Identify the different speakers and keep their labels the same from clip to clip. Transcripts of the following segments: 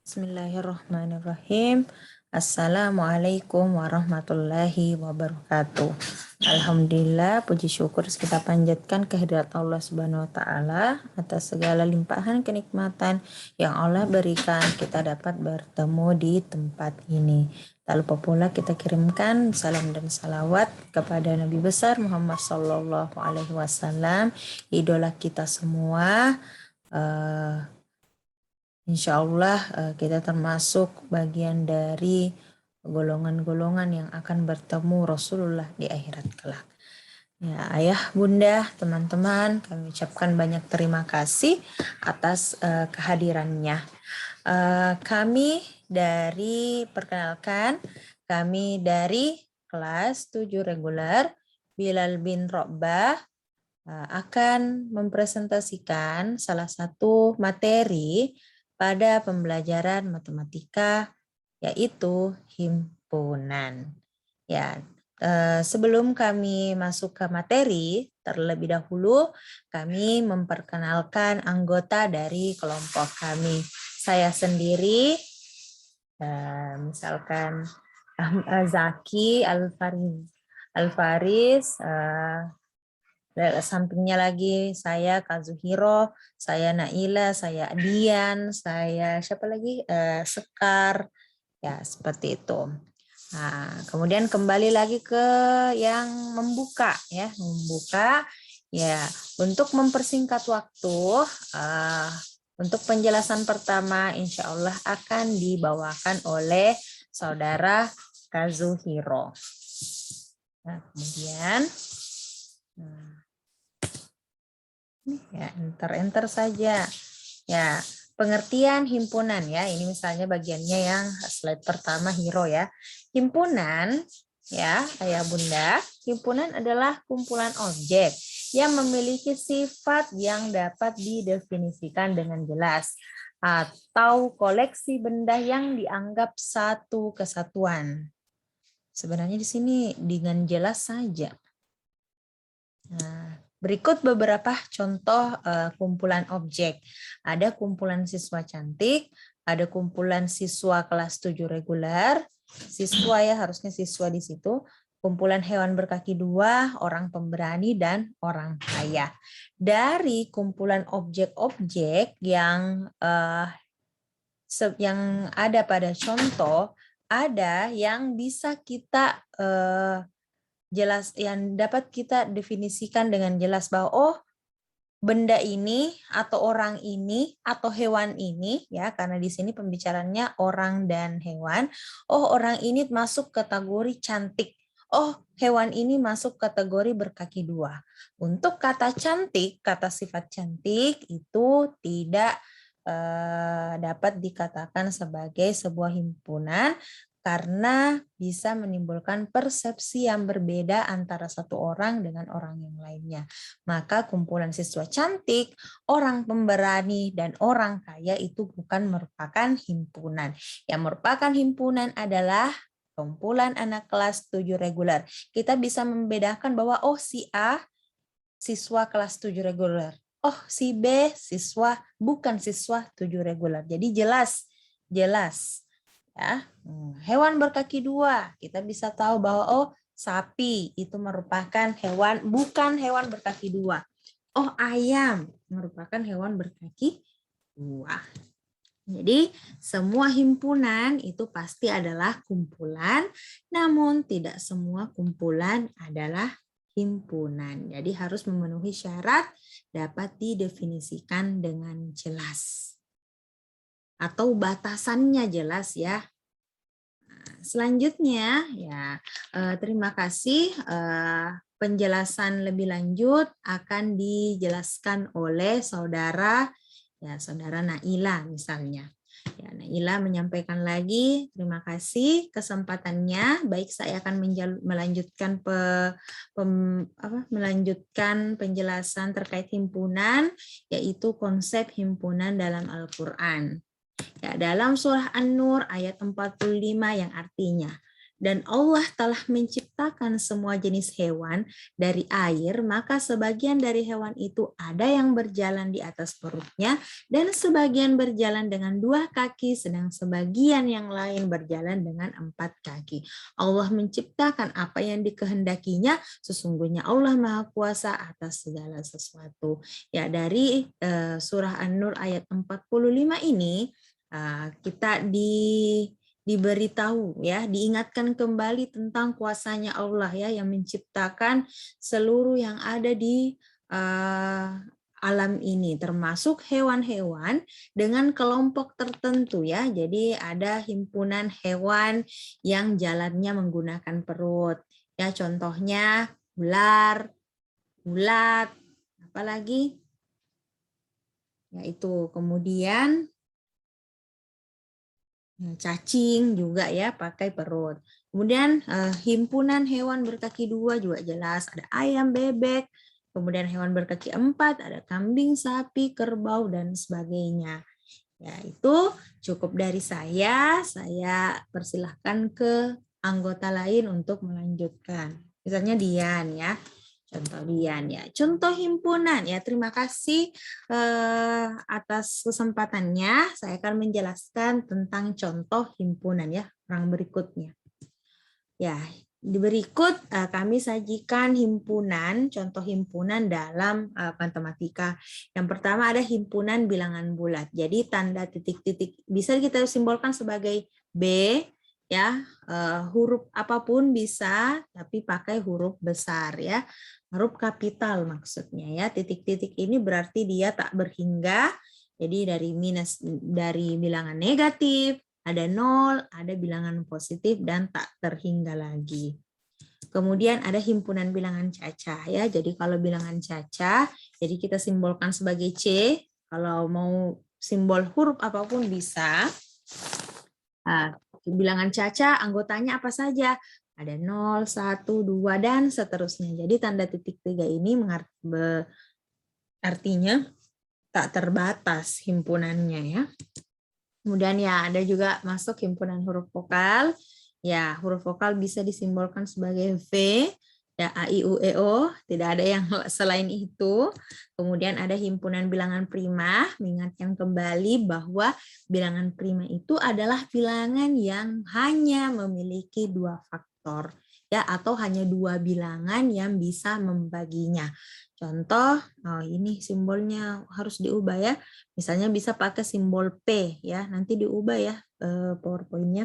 Speaker 1: Bismillahirrahmanirrahim. Assalamualaikum warahmatullahi wabarakatuh. Alhamdulillah, puji syukur kita panjatkan kehadirat Allah Subhanahu wa taala atas segala limpahan kenikmatan yang Allah berikan kita dapat bertemu di tempat ini. Tak lupa pula kita kirimkan salam dan salawat kepada Nabi besar Muhammad sallallahu alaihi wasallam, idola kita semua. Insya Allah kita termasuk bagian dari golongan-golongan yang akan bertemu Rasulullah di akhirat kelak. Ya, ayah, bunda, teman-teman, kami ucapkan banyak terima kasih atas kehadirannya. Kami dari kelas 7 reguler Bilal bin Ro'bah akan mempresentasikan salah satu materi pada pembelajaran matematika, yaitu himpunan. Ya, sebelum kami masuk ke materi, terlebih dahulu kami memperkenalkan anggota dari kelompok kami. Saya sendiri, misalkan Zaki Alfaris, sampingnya lagi saya Kazuhiro, saya Naila, saya Dian, saya siapa lagi? Sekar, ya seperti itu. Nah, kemudian kembali lagi ke yang membuka, ya untuk mempersingkat waktu. Untuk penjelasan pertama, insya Allah akan dibawakan oleh saudara Kazuhiro. Nah, kemudian. Ya, enter saja. Ya, pengertian himpunan ya. Ini misalnya bagiannya yang slide pertama hero ya. Himpunan ya, ayah bunda, himpunan adalah kumpulan objek yang memiliki sifat yang dapat didefinisikan dengan jelas atau koleksi benda yang dianggap satu kesatuan. Sebenarnya di sini dengan jelas saja. Nah, berikut beberapa contoh kumpulan objek. Ada kumpulan siswa cantik, ada kumpulan siswa kelas 7 reguler, siswa ya harusnya siswa di situ, kumpulan hewan berkaki dua, orang pemberani, dan orang kaya. Dari kumpulan objek-objek yang ada pada contoh, ada yang bisa kita jelas, yang dapat kita definisikan dengan jelas bahwa benda ini atau orang ini atau hewan ini ya, karena di sini pembicaranya orang dan hewan. Orang ini masuk kategori cantik. Hewan ini masuk kategori berkaki dua. Untuk kata cantik, kata sifat cantik itu tidak dapat dikatakan sebagai sebuah himpunan karena bisa menimbulkan persepsi yang berbeda antara satu orang dengan orang yang lainnya. Maka kumpulan siswa cantik, orang pemberani, dan orang kaya itu bukan merupakan himpunan. Yang merupakan himpunan adalah kumpulan anak kelas 7 reguler. Kita bisa membedakan bahwa si A siswa kelas 7 reguler. Si B siswa bukan siswa 7 reguler. Jadi jelas. Ya, hewan berkaki dua, kita bisa tahu bahwa sapi itu merupakan hewan, bukan hewan berkaki dua. Ayam merupakan hewan berkaki dua. Jadi semua himpunan itu pasti adalah kumpulan, namun tidak semua kumpulan adalah himpunan. Jadi harus memenuhi syarat dapat didefinisikan dengan jelas. Atau batasannya jelas ya. Selanjutnya ya, terima kasih, penjelasan lebih lanjut akan dijelaskan oleh saudara Naila misalnya. Ya, Naila menyampaikan lagi, terima kasih kesempatannya. Baik, saya akan melanjutkan penjelasan terkait himpunan, yaitu konsep himpunan dalam Al-Quran. Ya, dalam surah An-Nur ayat 45 yang artinya, Dan Allah telah menciptakan semua jenis hewan dari air, maka sebagian dari hewan itu ada yang berjalan di atas perutnya dan sebagian berjalan dengan 2 kaki, sedang sebagian yang lain berjalan dengan 4 kaki. Allah menciptakan apa yang dikehendakinya, sesungguhnya Allah Maha Kuasa atas segala sesuatu. Ya, dari surah An-Nur ayat 45 ini kita diberitahu ya, diingatkan kembali tentang kuasanya Allah ya yang menciptakan seluruh yang ada di alam ini, termasuk hewan-hewan dengan kelompok tertentu ya. Jadi ada himpunan hewan yang jalannya menggunakan perut. Ya, contohnya ular, ulat, apalagi? Yaitu kemudian cacing juga ya pakai perut. Kemudian himpunan hewan berkaki 2 juga jelas, ada ayam, bebek, kemudian hewan berkaki 4, ada kambing, sapi, kerbau, dan sebagainya. Ya, itu cukup dari saya persilahkan ke anggota lain untuk melanjutkan. Misalnya Dian ya. Contoh Dian ya. Contoh himpunan ya. Terima kasih atas kesempatannya. Saya akan menjelaskan tentang contoh himpunan ya. Orang berikutnya. Ya, di berikut kami sajikan himpunan, contoh himpunan dalam matematika. Yang pertama ada himpunan bilangan bulat. Jadi tanda titik-titik bisa kita simbolkan sebagai B, ya, huruf apapun bisa, tapi pakai huruf besar ya, huruf kapital maksudnya ya. Titik-titik ini berarti dia tak berhingga. Jadi dari bilangan negatif, ada 0, ada bilangan positif, dan tak terhingga lagi. Kemudian ada himpunan bilangan cacah ya. Jadi kalau bilangan cacah, jadi kita simbolkan sebagai C. Kalau mau simbol huruf apapun bisa. Nah, bilangan cacah anggotanya apa saja? Ada 0, 1, 2, dan seterusnya. Jadi tanda titik 3 ini artinya tak terbatas himpunannya ya. Kemudian ya ada juga masuk himpunan huruf vokal. Ya, huruf vokal bisa disimbolkan sebagai V, ya A, I, U, E, O, tidak ada yang selain itu. Kemudian ada himpunan bilangan prima, mengingatkan kembali bahwa bilangan prima itu adalah bilangan yang hanya memiliki 2 faktor, ya, atau hanya 2 bilangan yang bisa membaginya. Contoh, ini simbolnya harus diubah ya. Misalnya bisa pakai simbol P ya, nanti diubah ya PowerPoint-nya.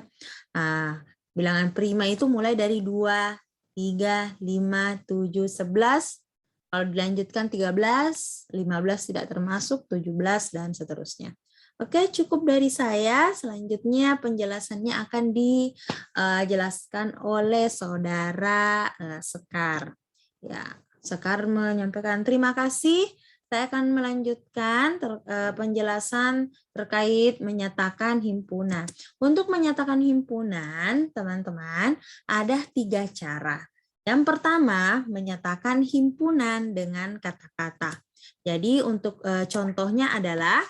Speaker 1: Nah, bilangan prima itu mulai dari 2, 3, 5, 7, 11. Kalau dilanjutkan 13, 15 tidak termasuk, 17, dan seterusnya. Oke, cukup dari saya. Selanjutnya penjelasannya akan dijelaskan oleh Saudara Sekar. Ya, Sekar menyampaikan terima kasih. Saya akan melanjutkan penjelasan terkait menyatakan himpunan. Untuk menyatakan himpunan, teman-teman, ada 3 cara. Yang pertama, menyatakan himpunan dengan kata-kata. Jadi untuk contohnya adalah,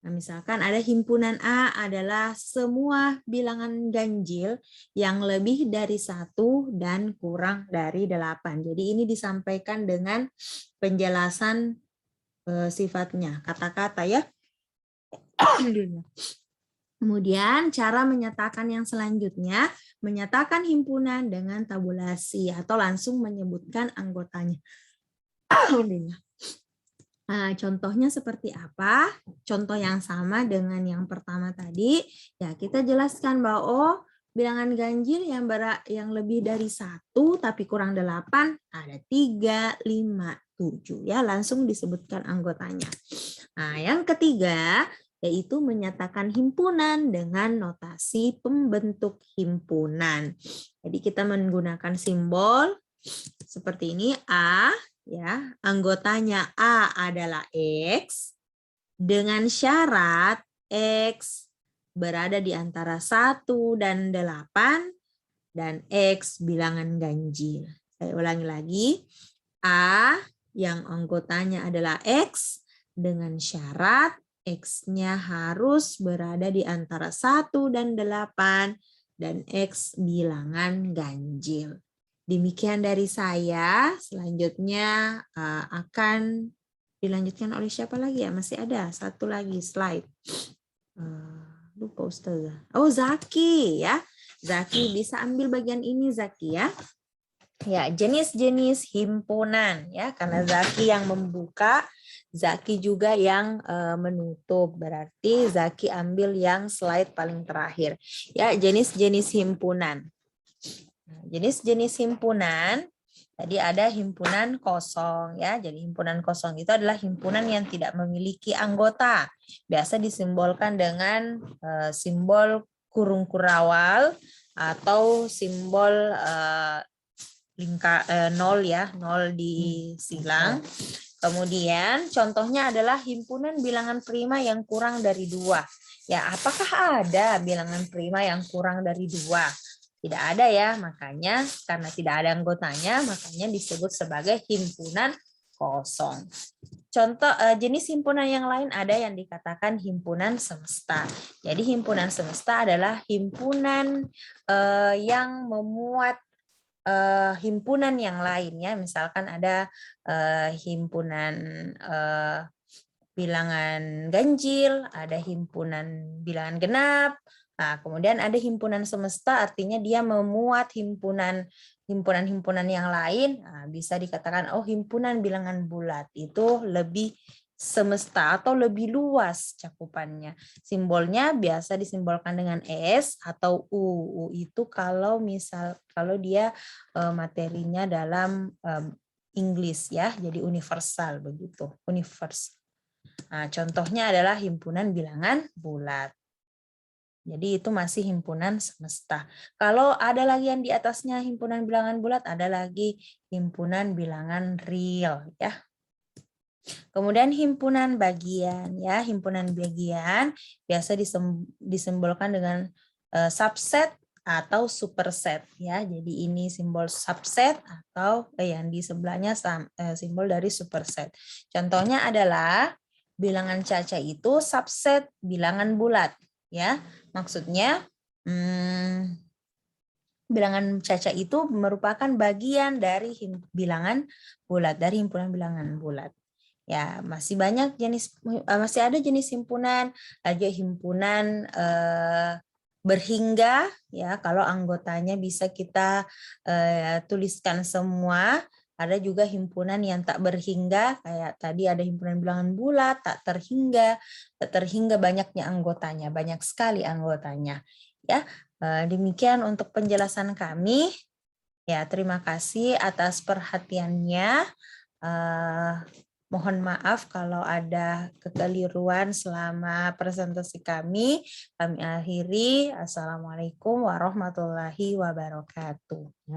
Speaker 1: misalkan ada himpunan A adalah semua bilangan ganjil yang lebih dari 1 dan kurang dari 8. Jadi ini disampaikan dengan penjelasan sifatnya, kata-kata ya. Kemudian cara menyatakan yang selanjutnya, menyatakan himpunan dengan tabulasi atau langsung menyebutkan anggotanya. Nah, contohnya seperti apa? Contoh yang sama dengan yang pertama tadi, ya kita jelaskan bahwa bilangan ganjil yang lebih dari 1 tapi kurang 8 ada 3, 5, 7 ya, langsung disebutkan anggotanya. Nah, yang ketiga yaitu menyatakan himpunan dengan notasi pembentuk himpunan. Jadi kita menggunakan simbol seperti ini A. Ya, anggotanya A adalah X dengan syarat X berada di antara 1 dan 8 dan X bilangan ganjil. Saya ulangi lagi. A yang anggotanya adalah X dengan syarat X-nya harus berada di antara 1 dan 8 dan X bilangan ganjil. Demikian dari saya. Selanjutnya akan dilanjutkan oleh siapa lagi ya? Masih ada satu lagi slide. Lupa Ustazah. Oh, Zaki ya. Zaki bisa ambil bagian ini Zaki ya. Ya, jenis-jenis himpunan ya, karena Zaki yang membuka, Zaki juga yang menutup. Berarti Zaki ambil yang slide paling terakhir. Ya, jenis-jenis himpunan. Nah, jenis-jenis himpunan, tadi ada himpunan kosong ya. Jadi himpunan kosong itu adalah himpunan yang tidak memiliki anggota. Biasa disimbolkan dengan simbol kurung kurawal atau simbol nol ya, nol di silang. Kemudian contohnya adalah himpunan bilangan prima yang kurang dari 2. Ya, apakah ada bilangan prima yang kurang dari 2? Tidak ada ya, makanya karena tidak ada anggotanya, makanya disebut sebagai himpunan kosong. Contoh jenis himpunan yang lain ada yang dikatakan himpunan semesta. Jadi himpunan semesta adalah himpunan yang memuat himpunan yang lainnya, misalkan ada himpunan bilangan ganjil, ada himpunan bilangan genap. Nah, kemudian ada himpunan semesta, artinya dia memuat himpunan-himpunan yang lain. Nah, bisa dikatakan oh himpunan bilangan bulat itu lebih semesta atau lebih luas cakupannya. Simbolnya biasa disimbolkan dengan S atau U. U itu kalau dia materinya dalam Inggris ya, jadi universal begitu, universal. Nah, contohnya adalah himpunan bilangan bulat. Jadi itu masih himpunan semesta. Kalau ada lagi yang di atasnya himpunan bilangan bulat, ada lagi himpunan bilangan real ya. Kemudian himpunan bagian ya, himpunan bagian biasa disimbolkan dengan subset atau superset ya. Jadi ini simbol subset atau yang di sebelahnya simbol dari superset. Contohnya adalah bilangan caca itu subset bilangan bulat ya. Maksudnya bilangan caca itu merupakan bagian dari bilangan bulat, dari himpunan bilangan bulat. Ya, masih ada jenis himpunan, ada himpunan berhingga ya, kalau anggotanya bisa kita tuliskan semua. Ada juga himpunan yang tak berhingga, kayak tadi ada himpunan bilangan bulat, tak terhingga banyaknya anggotanya, banyak sekali anggotanya. Ya, demikian untuk penjelasan kami. Ya, terima kasih atas perhatiannya. Mohon maaf kalau ada kekeliruan selama presentasi kami. Kami akhiri. Assalamualaikum warahmatullahi wabarakatuh.